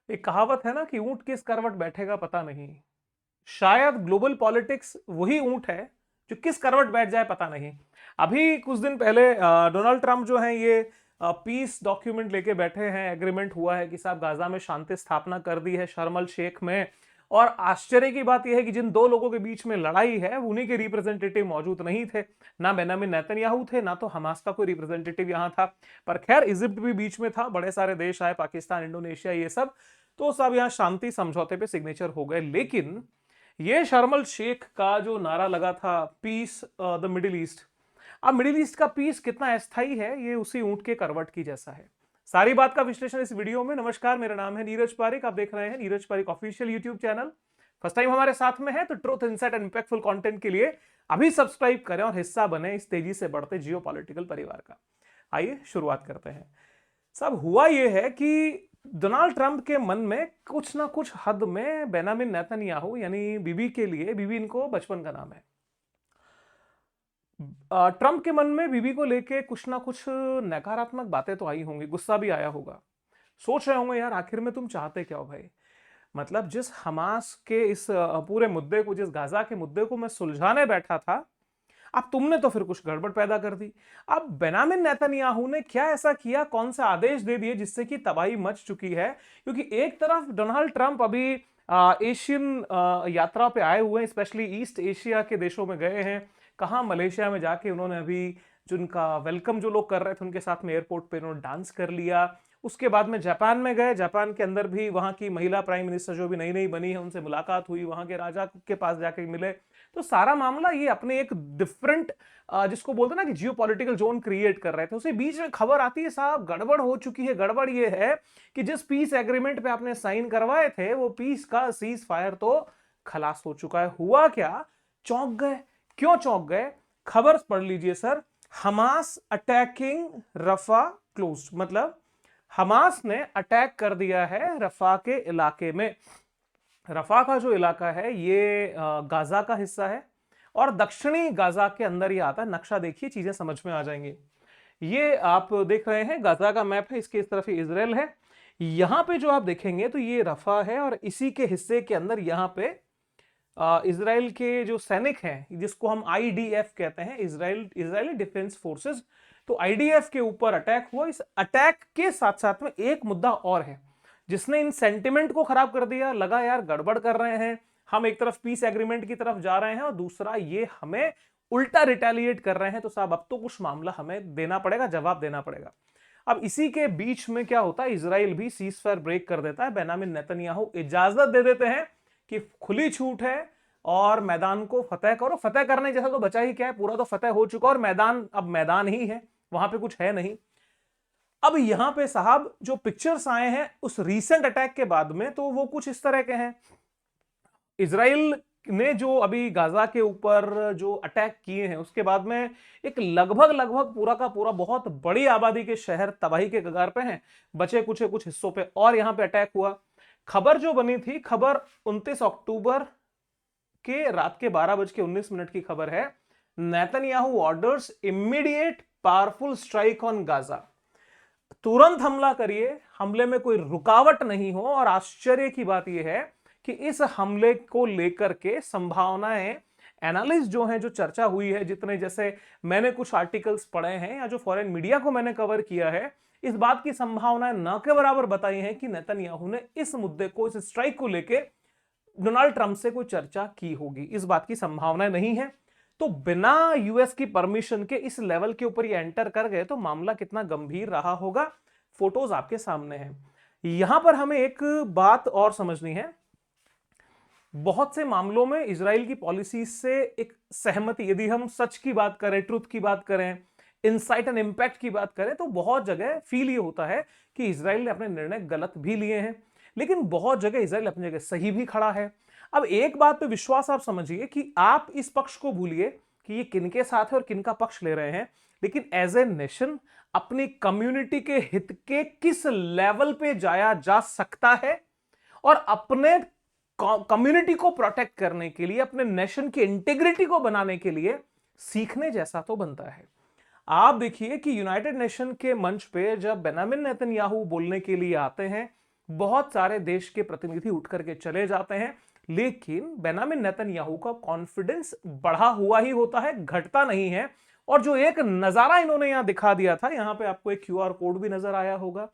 एक कहावत है ना कि ऊंट किस करवट बैठेगा पता नहीं। शायद ग्लोबल पॉलिटिक्स वही ऊंट है जो किस करवट बैठ जाए पता नहीं। अभी कुछ दिन पहले डोनाल्ड ट्रंप जो है ये पीस डॉक्यूमेंट लेके बैठे हैं। एग्रीमेंट हुआ है कि साहब गाजा में शांति स्थापना कर दी है शर्म अल शेख में। और आश्चर्य की बात यह है कि जिन दो लोगों के बीच में लड़ाई है उन्हीं के रिप्रेजेंटेटिव मौजूद नहीं थे। ना बेंजामिन नेतन्याहू थे ना तो हमास का कोई रिप्रेजेंटेटिव यहां था। पर खैर इजिप्ट भी बीच में था, बड़े सारे देश आए, पाकिस्तान, इंडोनेशिया, ये सब। तो सब यहां शांति समझौते पे सिग्नेचर हो गए। लेकिन ये शर्मल शेख का जो नारा लगा था, पीस द मिडिल ईस्ट। अब मिडिल ईस्ट का पीस कितना अस्थाई है ये उसी ऊंट के करवट की जैसा है। सारी बात का विश्लेषण इस वीडियो में। नमस्कार, मेरा नाम है नीरज पारिक, आप देख रहे हैं Neeraj Pareek official YouTube channel. First time हमारे साथ में है तो truth, insight and impactful content के लिए अभी सब्सक्राइब करें और हिस्सा बने इस तेजी से बढ़ते जियो पॉलिटिकल परिवार का। आइए शुरुआत करते हैं। सब हुआ यह है कि डोनाल्ड ट्रंप के मन में कुछ ना कुछ हद में बेंजामिन नेतन्याहू यानी बीबी के लिए, बीबी इनको बचपन का नाम है, ट्रंप के मन में बीबी को लेके कुछ ना कुछ नकारात्मक बातें तो आई होंगी, गुस्सा भी आया होगा। सोच रहे होंगे यार आखिर में तुम चाहते क्या हो भाई। मतलब जिस हमास के इस पूरे मुद्दे को, जिस गाजा के मुद्दे को मैं सुलझाने बैठा था, अब तुमने तो फिर कुछ गड़बड़ पैदा कर दी। अब बेंजामिन नेतन्याहू ने क्या ऐसा किया, कौन सा आदेश दे दिए जिससे कि तबाही मच चुकी है। क्योंकि एक तरफ डोनाल्ड ट्रंप अभी एशियन यात्रा पे आए हुए हैं, स्पेशली ईस्ट एशिया के देशों में गए हैं। कहाँ, मलेशिया में जाके उन्होंने अभी जिनका वेलकम जो लोग कर रहे थे उनके साथ में एयरपोर्ट पे उन्होंने डांस कर लिया। उसके बाद में जापान में गए, जापान के अंदर भी वहां की महिला प्राइम मिनिस्टर जो भी नई नई बनी है उनसे मुलाकात हुई, वहां के राजा के पास जाके मिले। तो सारा मामला ये अपने एक डिफरेंट, जिसको बोलते हैं ना कि जियो पॉलिटिकल जोन क्रिएट कर रहे थे। उसी बीच में खबर आती है साहब गड़बड़ हो चुकी है। गड़बड़ ये है कि जिस पीस एग्रीमेंट पे आपने साइन करवाए थे वो पीस का सीज फायर तो खलास हो चुका है। हुआ क्या, चौंक गए। क्यों चौंक गए, खबर पढ़ लीजिए सर। हमास अटैकिंग रफा क्लोज, मतलब हमास ने अटैक कर दिया है रफा के इलाके में। रफा का जो इलाका है ये गाजा का हिस्सा है और दक्षिणी गाजा के अंदर ये आता है। नक्शा देखिए, चीजें समझ में आ जाएंगी। ये आप देख रहे हैं गाजा का मैप है, इसके इस तरफ ही इजराइल है। यहां पे जो आप देखेंगे तो ये रफा है और इसी के हिस्से के अंदर यहां पे इजराइल के जो सैनिक हैं, जिसको हम आईडीएफ कहते हैं, इजरायली डिफेंस फोर्सेस। तो आईडीएफ के ऊपर अटैक हुआ। इस अटैक के साथ साथ में एक मुद्दा और है जिसने इन सेंटिमेंट को खराब कर दिया। लगा यार गड़बड़ कर रहे हैं हम, एक तरफ पीस एग्रीमेंट की तरफ जा रहे हैं और दूसरा ये हमें उल्टा रिटेलिएट कर रहे हैं। तो साहब अब तो कुछ मामला हमें देना पड़ेगा, जवाब देना पड़ेगा। अब इसी के बीच में क्या होता है, इजराइल भी सीज फायर ब्रेक कर देता है। बेंजामिन नेतन्याहू इजाजत दे देते हैं कि खुली छूट है और मैदान को फतेह करो। फतेह करने जैसा तो बचा ही क्या है, पूरा तो फतेह हो चुका और मैदान अब मैदान ही है, वहां पे कुछ है नहीं। अब यहां पे साहब जो पिक्चर्स आए हैं उस रीसेंट अटैक के बाद में तो वो कुछ इस तरह के हैं। इजराइल ने जो अभी गाजा के ऊपर जो अटैक किए हैं उसके बाद में एक लगभग लगभग पूरा का पूरा बहुत बड़ी आबादी के शहर तबाही के कगार पे हैं। बचे कुछ हिस्सों पे और यहां पे अटैक हुआ। खबर जो बनी थी, खबर 29 अक्टूबर के रात के 12:19 की खबर है। Netanyahu orders immediate powerful strike on Gaza. तुरंत हमला करिए, हमले में कोई रुकावट नहीं हो। और आश्चर्य की बात यह है कि इस हमले को लेकर के संभावनाएं, एनालिस्ट जो हैं, जो चर्चा हुई है, जितने जैसे मैंने कुछ आर्टिकल्स पढ़े हैं या जो फॉरेन मीडिया को मैंने कवर किया है, इस बात की संभावनाएं न के बराबर बताई हैं कि नेतन्याहू ने इस मुद्दे को, इस स्ट्राइक को लेके डोनाल्ड ट्रंप से कोई चर्चा की होगी। इस बात की संभावना नहीं है। तो बिना यूएस की परमिशन के इस लेवल के ऊपर ये एंटर कर गए तो मामला कितना गंभीर रहा होगा, फोटोज आपके सामने हैं। यहां पर हमें एक बात और समझनी है। बहुत से मामलों में इजराइल की पॉलिसी से एक सहमति, यदि हम सच की बात करें, ट्रुथ की बात करें, इनसाइट एंड इंपैक्ट की बात करें, तो बहुत जगह फील ये होता है कि इजराइल ने अपने निर्णय गलत भी लिए हैं, लेकिन बहुत जगह इजराइल अपनी जगह सही भी खड़ा है। अब एक बात पे विश्वास आप समझिए कि आप इस पक्ष को भूलिए कि ये किनके साथ है और किनका पक्ष ले रहे हैं, लेकिन एज ए नेशन अपनी कम्युनिटी के हित के किस लेवल पे जाया जा सकता है और अपने कम्युनिटी को प्रोटेक्ट करने के लिए, अपने नेशन की इंटीग्रिटी को बनाने के लिए सीखने जैसा तो बनता है। आप देखिए कि यूनाइटेड नेशन के मंच पे जब बेंजामिन नेतन्याहू बोलने के लिए आते हैं बहुत सारे देश के प्रतिनिधि उठ करके चले जाते हैं, लेकिन बेंजामिन नेतन्याहू का कॉन्फिडेंस बढ़ा हुआ ही होता है, घटता नहीं है। और जो एक नजारा इन्होंने यहां दिखा दिया था, यहां पे आपको एक क्यूआर कोड भी नजर आया होगा।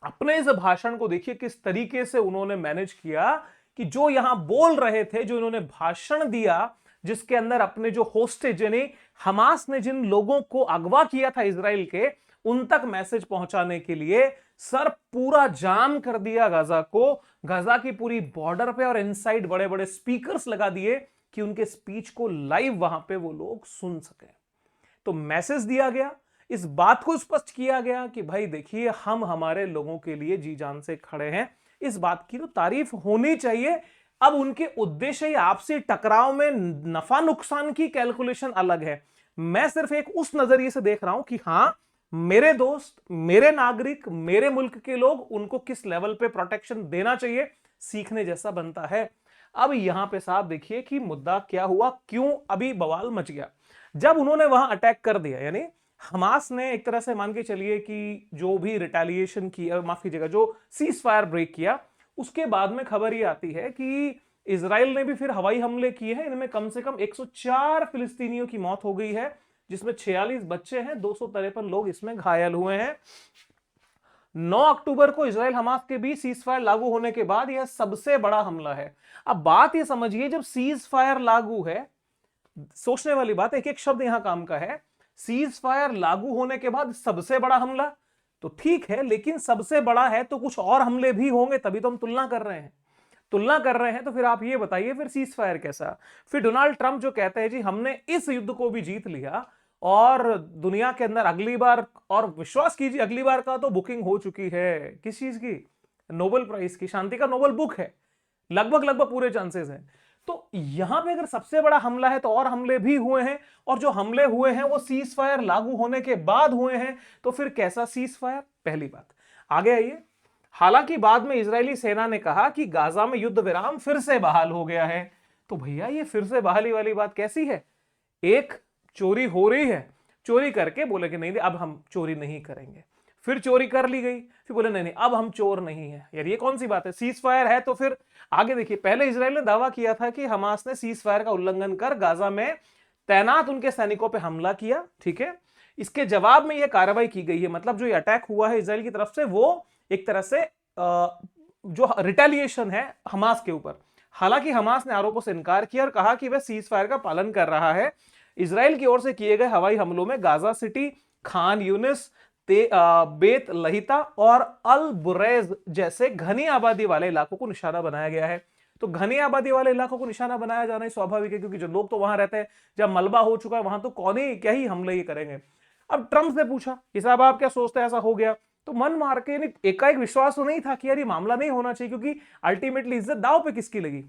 अपने इस भाषण को देखिए किस तरीके से उन्होंने मैनेज किया कि जो यहां बोल रहे थे, जो इन्होंने भाषण दिया, जिसके अंदर अपने जो होस्टेज यानी हमास ने जिन लोगों को अगवा किया था इजराइल के, उन तक मैसेज पहुंचाने के लिए सर पूरा जाम कर दिया गाजा को। गाजा की पूरी बॉर्डर पे और इनसाइड बड़े बड़े स्पीकर्स लगा दिए कि उनके स्पीच को लाइव वहां पे वो लोग सुन सके। तो मैसेज दिया गया, इस बात को स्पष्ट किया गया कि भाई देखिए, हम हमारे लोगों के लिए जी जान से खड़े हैं। इस बात की तो तारीफ होनी चाहिए। अब उनके उद्देश्य या आपसी टकराव में नफा नुकसान की कैलकुलेशन अलग है। मैं सिर्फ एक उस नजरिए से देख रहा हूं कि हां, मेरे दोस्त, मेरे नागरिक, मेरे मुल्क के लोग, उनको किस लेवल पे प्रोटेक्शन देना चाहिए, सीखने जैसा बनता है। अब यहां पे साहब देखिए कि मुद्दा क्या हुआ, क्यों अभी बवाल मच गया। जब उन्होंने वहां अटैक कर दिया, यानी हमास ने एक तरह से मान के चलिए कि जो भी रिटेलिएशन किया, माफ कीजिएगा, जो सीज फायर ब्रेक किया, उसके बाद में खबर ये आती है कि इजराइल ने भी फिर हवाई हमले किए हैं। इनमें कम से कम 104 फिलिस्तीनियों की मौत हो गई है, जिसमें 46 बच्चे हैं, 253 लोग इसमें घायल हुए हैं। 9 अक्टूबर को इजराइल हमास के बीच सीज फायर लागू होने के बाद यह सबसे बड़ा हमला है। अब बात यह समझिए, जब सीज फायर लागू है, सोचने वाली बात, एक एक शब्द यहां काम का है। सीज फायर लागू होने के बाद सबसे बड़ा हमला तो ठीक है, लेकिन सबसे बड़ा है तो कुछ और हमले भी होंगे, तभी तो हम तुलना कर रहे हैं। तो फिर आप ये बताइए, फिर सीज फायर कैसा? फिर डोनाल्ड ट्रंप जो कहते हैं जी हमने इस युद्ध को भी जीत लिया, और दुनिया के अंदर अगली बार, और विश्वास कीजिए अगली बार का तो बुकिंग हो चुकी है। किस चीज की? नोबेल प्राइज की, शांति का नोबेल बुक है, लगभग लगभग पूरे चांसेस हैं। तो यहां पे अगर सबसे बड़ा हमला है तो और हमले भी हुए हैं, और जो हमले हुए हैं वो सीज फायर लागू होने के बाद हुए हैं। तो फिर कैसा सीज फायर? पहली बात, आगे आइए। हालांकि बाद में इजरायली सेना ने कहा कि गाजा में युद्ध विराम फिर से बहाल हो गया है। तो भैया ये फिर से बहाली वाली बात कैसी है? एक चोरी हो रही है, चोरी करके बोले कि नहीं अब हम चोरी नहीं करेंगे, फिर चोरी कर ली गई, फिर बोले नहीं अब हम चोर नहीं है। यार ये कौन सी बात है? सीज फायर है तो फिर आगे देखिए। पहले इजराइल ने दावा किया था कि हमास ने सीज फायर का उल्लंघन कर गाजा में तैनात उनके सैनिकों पर हमला किया, ठीक है। इसके जवाब में यह कार्रवाई की गई है, मतलब जो ये अटैक हुआ है इजराइल की तरफ से, वो एक तरह से जो रिटेलिएशन है हमास के ऊपर। हालांकि हमास ने आरोपों से इनकार किया और कहा कि वह सीज फायर का पालन कर रहा है। इजराइल की ओर से किए गए हवाई हमलों में गाजा सिटी, खान यूनिस, बेत लहिता और अल बुरैज जैसे घनी आबादी वाले इलाकों को निशाना बनाया गया है। तो घनी आबादी वाले इलाकों को निशाना बनाया जाना ही स्वाभाविक है, क्योंकि जो लोग तो वहां रहते हैं, जब मलबा हो चुका है वहां, तो कौन ही क्या ही हमले ये करेंगे। अब ट्रंप से पूछा कि साहब आप क्या सोचते हैं ऐसा हो गया? तो मन मार के एकाएक विश्वास तो नहीं था कि यार ये मामला नहीं होना चाहिए, क्योंकि अल्टीमेटली इज्जत दांव पे किसकी लगी?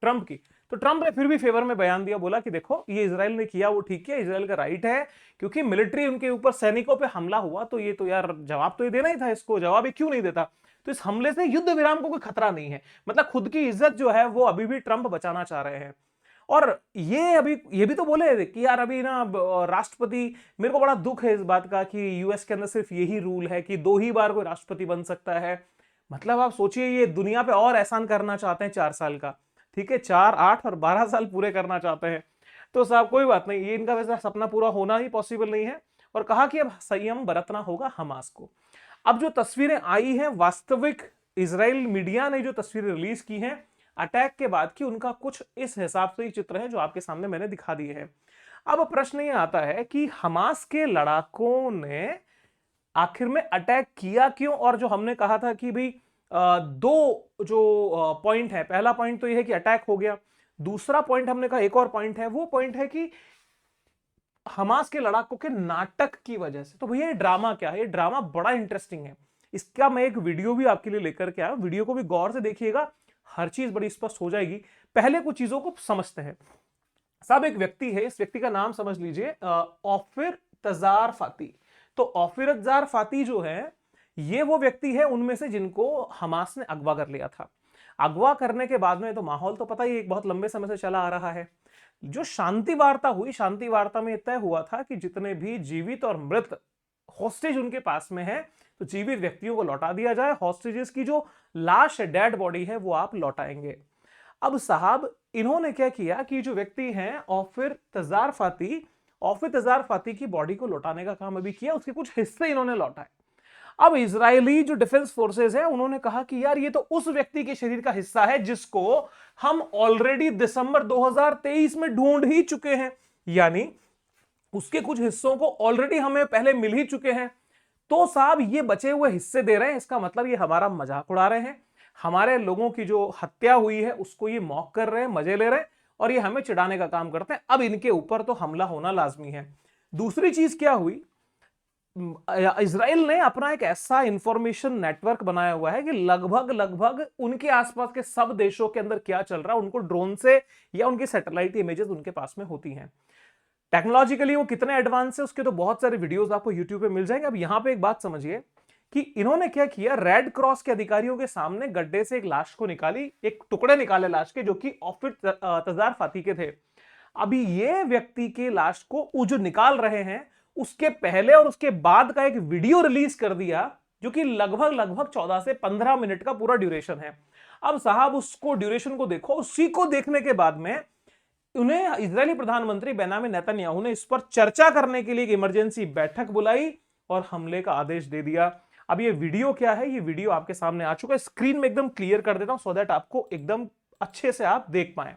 ट्रंप की। तो ट्रंप ने फिर भी फेवर में बयान दिया, बोला कि देखो ये इजराइल ने किया वो ठीक है, इजराइल का राइट है, क्योंकि मिलिट्री उनके ऊपर सैनिकों पे हमला हुआ, तो ये तो यार जवाब तो ये देना ही था, इसको जवाब ये क्यों नहीं देता? तो इस हमले से युद्ध विराम को कोई खतरा नहीं है, मतलब खुद की इज्जत जो है वो अभी भी ट्रंप बचाना चाह रहे हैं। और ये अभी ये भी तो बोले कि यार अभी ना राष्ट्रपति, मेरे को बड़ा दुख है इस बात का कि यूएस के अंदर सिर्फ यही रूल है कि 2 ही बार कोई राष्ट्रपति बन सकता है। मतलब आप सोचिए, ये दुनिया पे और एहसान करना चाहते हैं 4 साल का, ठीक है, 4, 8 और 12 साल पूरे करना चाहते हैं। तो साहब कोई बात नहीं, ये इनका वैसा सपना पूरा होना ही पॉसिबल नहीं है। और कहा कि अब संयम बरतना होगा हमास को। अब जो तस्वीरें आई हैं, वास्तविक इजराइल मीडिया ने जो तस्वीरें रिलीज की हैं अटैक के बाद की, उनका कुछ इस हिसाब से ही चित्र है जो आपके सामने मैंने दिखा दिए हैं। अब प्रश्न ये आता है कि हमास के लड़ाकों ने आखिर में अटैक किया क्यों? और जो हमने कहा था कि भाई 2 जो पॉइंट है, पहला पॉइंट तो यह है कि अटैक हो गया, दूसरा पॉइंट हमने कहा एक और पॉइंट है, वो पॉइंट है कि हमास के लड़ाकों के नाटक की वजह से। तो भैया ये ड्रामा क्या है? ये ड्रामा बड़ा इंटरेस्टिंग है, इसका मैं एक वीडियो भी आपके लिए लेकर के आया, वीडियो को भी गौर से देखिएगा, हर चीज बड़ी स्पष्ट हो जाएगी। पहले कुछ चीजों को समझते हैं। साहब एक व्यक्ति है, इस व्यक्ति का नाम समझ लीजिए ऑफिर तजार फाती। तो ऑफिर तजार फाती जो है, ये वो व्यक्ति है उनमें से जिनको हमास ने अगवा कर लिया था। अगवा करने के बाद में तो माहौल तो पता ही एक बहुत लंबे समय से चला आ रहा है। जो शांति वार्ता हुई, शांति वार्ता में तय हुआ था कि जितने भी जीवित और मृत हॉस्टेज उनके पास में है, तो जीवित व्यक्तियों को लौटा दिया जाए, हॉस्टेजेस की जो लाश है, डेड बॉडी है, वो आप लौटाएंगे। अब साहब इन्होंने क्या किया कि जो व्यक्ति हैं ऑफिर तजार फाती की बॉडी को लौटाने का काम अभी किया, उसके कुछ हिस्से इन्होंने लौटाए। अब इजरायली जो डिफेंस फोर्सेस है उन्होंने कहा कि यार ये तो उस व्यक्ति के शरीर का हिस्सा है जिसको हम ऑलरेडी दिसंबर 2023 में ढूंढ ही चुके हैं, यानी उसके कुछ हिस्सों को ऑलरेडी हमें पहले मिल ही चुके हैं। तो साहब ये बचे हुए हिस्से दे रहे हैं, इसका मतलब ये हमारा मजाक उड़ा रहे हैं, हमारे लोगों की जो हत्या हुई है उसको ये मॉक कर रहे हैं, मजे ले रहे हैं और ये हमें चिढ़ाने का काम करते हैं। अब इनके ऊपर तो हमला होना लाजमी है। दूसरी चीज क्या हुई, इजराइल ने अपना एक ऐसा इंफॉर्मेशन नेटवर्क बनाया हुआ है कि लगभग लगभग उनके आसपास के सब देशों के अंदर क्या चल रहा है उनको ड्रोन से या उनकी सैटेलाइट इमेजेस उनके पास में होती हैं। टेक्नोलॉजिकली वो कितने एडवांस है उसके तो बहुत सारे वीडियोस आपको यूट्यूब पे मिल जाएंगे। अब यहां पे एक बात समझिए कि इन्होंने क्या किया, रेड क्रॉस के अधिकारियों के सामने गड्ढे से एक लाश को निकाली, एक टुकड़े निकाले लाश के जो कि ऑफिर तजार फाती के थे। अभी ये व्यक्ति के लाश को वो जो निकाल रहे हैं उसके पहले और उसके बाद का एक वीडियो रिलीज कर दिया जो कि लगभग लगभग 14 से 15 मिनट का पूरा ड्यूरेशन है। अब साहब उसको ड्यूरेशन को देखो, उसी को देखने के बाद में उन्हें इजरायली प्रधानमंत्री बेंजामिन नेतन्याहू ने इस पर चर्चा करने के लिए एक इमरजेंसी बैठक बुलाई और हमले का आदेश दे दिया। अब ये वीडियो क्या है, ये वीडियो आपके सामने आ चुका है, स्क्रीन में एकदम क्लियर कर देता हूं सो दैट आपको एकदम अच्छे से आप देख पाए।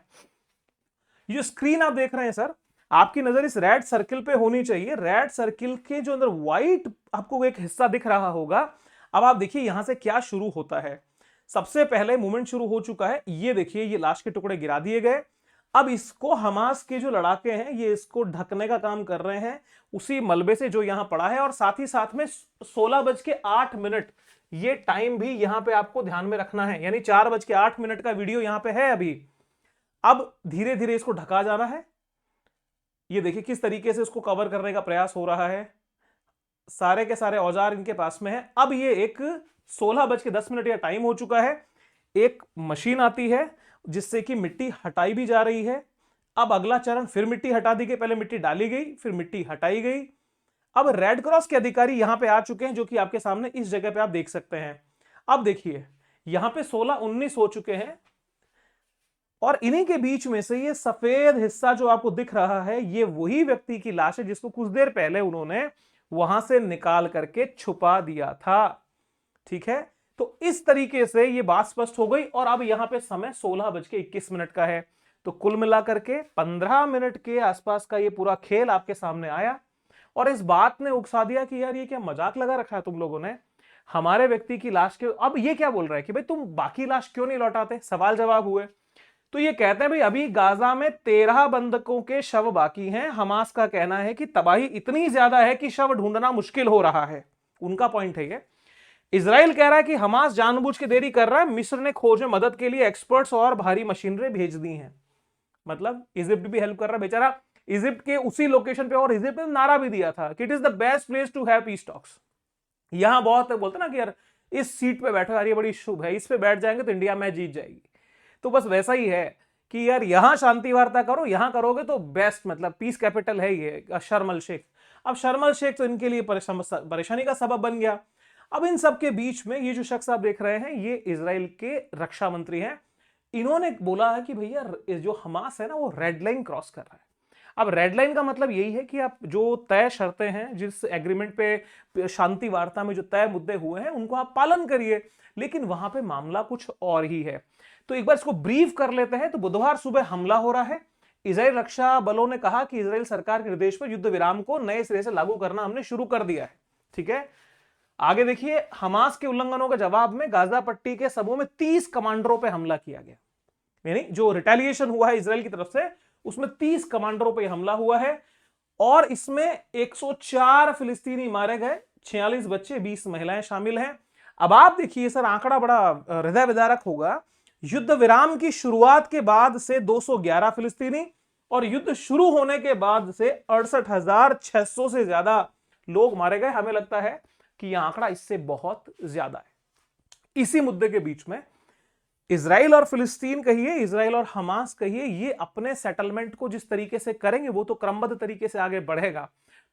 ये स्क्रीन आप देख रहे हैं सर, आपकी नजर इस रेड सर्किल पे होनी चाहिए। रेड सर्किल के जो अंदर व्हाइट आपको एक हिस्सा दिख रहा होगा। अब आप देखिए यहां से क्या शुरू होता है। सबसे पहले मूवमेंट शुरू हो चुका है, ये देखिए ये लाश के टुकड़े गिरा दिए गए। अब इसको हमास के जो लड़ाके हैं ये इसको ढकने का काम कर रहे हैं उसी मलबे से जो यहां पड़ा है, और साथ ही साथ में 16:08 ये टाइम भी यहां पे आपको ध्यान में रखना है, यानी 4:08 का वीडियो यहां पे है अभी। अब धीरे धीरे इसको ढका जा रहा है, ये देखिए किस तरीके से इसको कवर करने का प्रयास हो रहा है, सारे के सारे औजार इनके पास में है। अब ये एक 16:10 या टाइम हो चुका है, एक मशीन आती है जिससे कि मिट्टी हटाई भी जा रही है। अब अगला चरण, फिर मिट्टी हटा दी गई, पहले मिट्टी डाली गई फिर मिट्टी हटाई गई। अब रेड क्रॉस के अधिकारी यहां पे आ चुके हैं जो कि आपके सामने इस जगह पे आप देख सकते हैं। अब देखिए यहां पे 16-19 हो चुके हैं और इन्हीं के बीच में से ये सफेद हिस्सा जो आपको दिख रहा है ये वही व्यक्ति की लाश है जिसको कुछ देर पहले उन्होंने वहां से निकाल करके छुपा दिया था। ठीक है, तो इस तरीके से ये बात स्पष्ट हो गई। और अब यहां पे समय 16:21 का है, तो कुल मिलाकर के 15 मिनट के आसपास का ये पूरा खेल आपके सामने आया और इस बात ने उकसा दिया कि यार ये क्या मजाक लगा रखा है तुम लोगों ने हमारे व्यक्ति की लाश के। अब ये क्या बोल रहा है कि भाई तुम बाकी लाश क्यों नहीं लौटाते, सवाल जवाब हुए। तो ये कहते हैं भाई अभी गाजा में 13 बंधकों के शव बाकी हैं। हमास का कहना है कि तबाही इतनी ज्यादा है कि शव ढूंढना मुश्किल हो रहा है, उनका पॉइंट है ये। इजराइल कह रहा है कि हमास जानबूझ के देरी कर रहा है, मिस्र ने खोज में मदद के लिए एक्सपर्ट्स और भारी मशीनरी भेज दी हैं। मतलब इजिप्ट भी हेल्प कर रहा है बेचारा, इजिप्ट के उसी लोकेशन पे, और इजिप्ट ने नारा भी दिया था कि it is the best place to have peace talks. यहां बहुत बोलते ना कि यार इस सीट पे बैठो यार, ये बड़ी शुभ है, इस पे बैठ जाएंगे तो इंडिया मैच जीत जाएगी। तो बस वैसा ही है कि यार यहां शांति वार्ता करो, यहां करोगे तो बेस्ट, मतलब पीस कैपिटल है ये शर्म अल शेख। अब शर्म अल शेख तो इनके लिए परेशानी का सबब बन गया। अब इन सब के बीच में ये जो शख्स आप देख रहे हैं ये इजराइल के रक्षा मंत्री हैं। इन्होंने बोला है कि भैया जो हमास है ना वो रेड लाइन क्रॉस कर रहा है। अब रेड लाइन का मतलब यही है कि आप जो तय शर्तें हैं, जिस एग्रीमेंट पे शांति वार्ता में जो तय मुद्दे हुए हैं उनको आप पालन करिए, लेकिन वहां पे मामला कुछ और ही है। तो एक बार इसको ब्रीफ कर लेते हैं। तो बुधवार सुबह हमला हो रहा है। इजराइल रक्षा बलों ने कहा कि इजराइल सरकार के निर्देश पर युद्ध विराम को नए सिरे से लागू करना हमने शुरू कर दिया है। ठीक है, आगे देखिए, हमास के उल्लंघनों के जवाब में गाजा पट्टी के सबों में 30 कमांडरों पर हमला किया गया, यानी जो रिटेलिएशन हुआ है इजराइल की तरफ से उसमें 30 कमांडरों पर हमला हुआ है और इसमें 104 फिलिस्तीनी मारे गए, 46 बच्चे 20 महिलाएं शामिल हैं। अब आप देखिए सर, आंकड़ा बड़ा हृदय विदारक होगा। युद्ध विराम की शुरुआत के बाद से 211 फिलिस्तीनी और युद्ध शुरू होने के बाद से 68,600 से ज्यादा लोग मारे गए। हमें लगता है कि यह आंकड़ा इससे बहुत ज्यादा है। इसी मुद्दे के बीच में इजराइल और फिलिस्तीन कहिए, इजराइल और हमास कहिए, ये अपने सेटलमेंट को जिस तरीके से करेंगे वो तो क्रमबद्ध तरीके से आगे बढ़ेगा।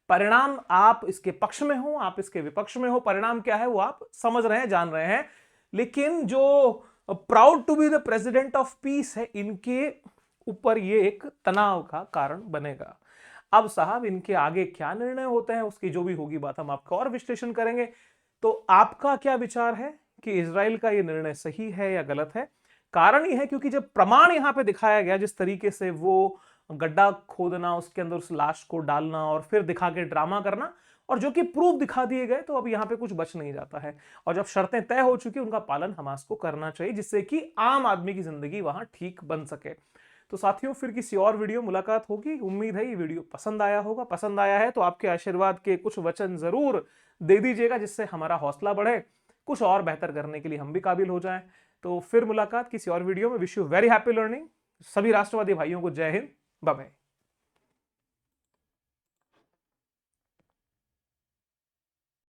परिणाम आप इसके पक्ष में हो, आप इसके विपक्ष में हो, परिणाम क्या है वो आप समझ रहे हैं, जान रहे हैं। लेकिन जो proud to be the president of peace है, इनके ऊपर ये एक तनाव का कारण बनेगा। अब साहब इनके आगे क्या निर्णय होते हैं उसकी जो भी होगी बात हम आपका और विश्लेषण करेंगे। तो आपका क्या विचार है कि इजराइल का ये निर्णय सही है या गलत है? कारण ये है क्योंकि जब प्रमाण यहां पे दिखाया गया, जिस तरीके से वो गड्ढा खोदना, उसके अंदर उस लाश को डालना और फिर दिखा के ड्रामा करना, और जो कि प्रूफ दिखा दिए गए, तो अब यहां पे कुछ बच नहीं जाता है। और जब शर्तें तय हो चुकी उनका पालन हमास को करना चाहिए, जिससे कि आम आदमी की जिंदगी वहां ठीक बन सके। तो साथियों फिर किसी और वीडियो मुलाकात होगी। उम्मीद है ये वीडियो पसंद आया होगा। पसंद आया है तो आपके आशीर्वाद के कुछ वचन जरूर दे दीजिएगा, जिससे हमारा हौसला बढ़े, कुछ और बेहतर करने के लिए हम भी काबिल हो जाएं। तो फिर मुलाकात किसी और वीडियो में। Wish you very happy learning. सभी राष्ट्रवादी भाइयों को जय हिंद, बाय बाय।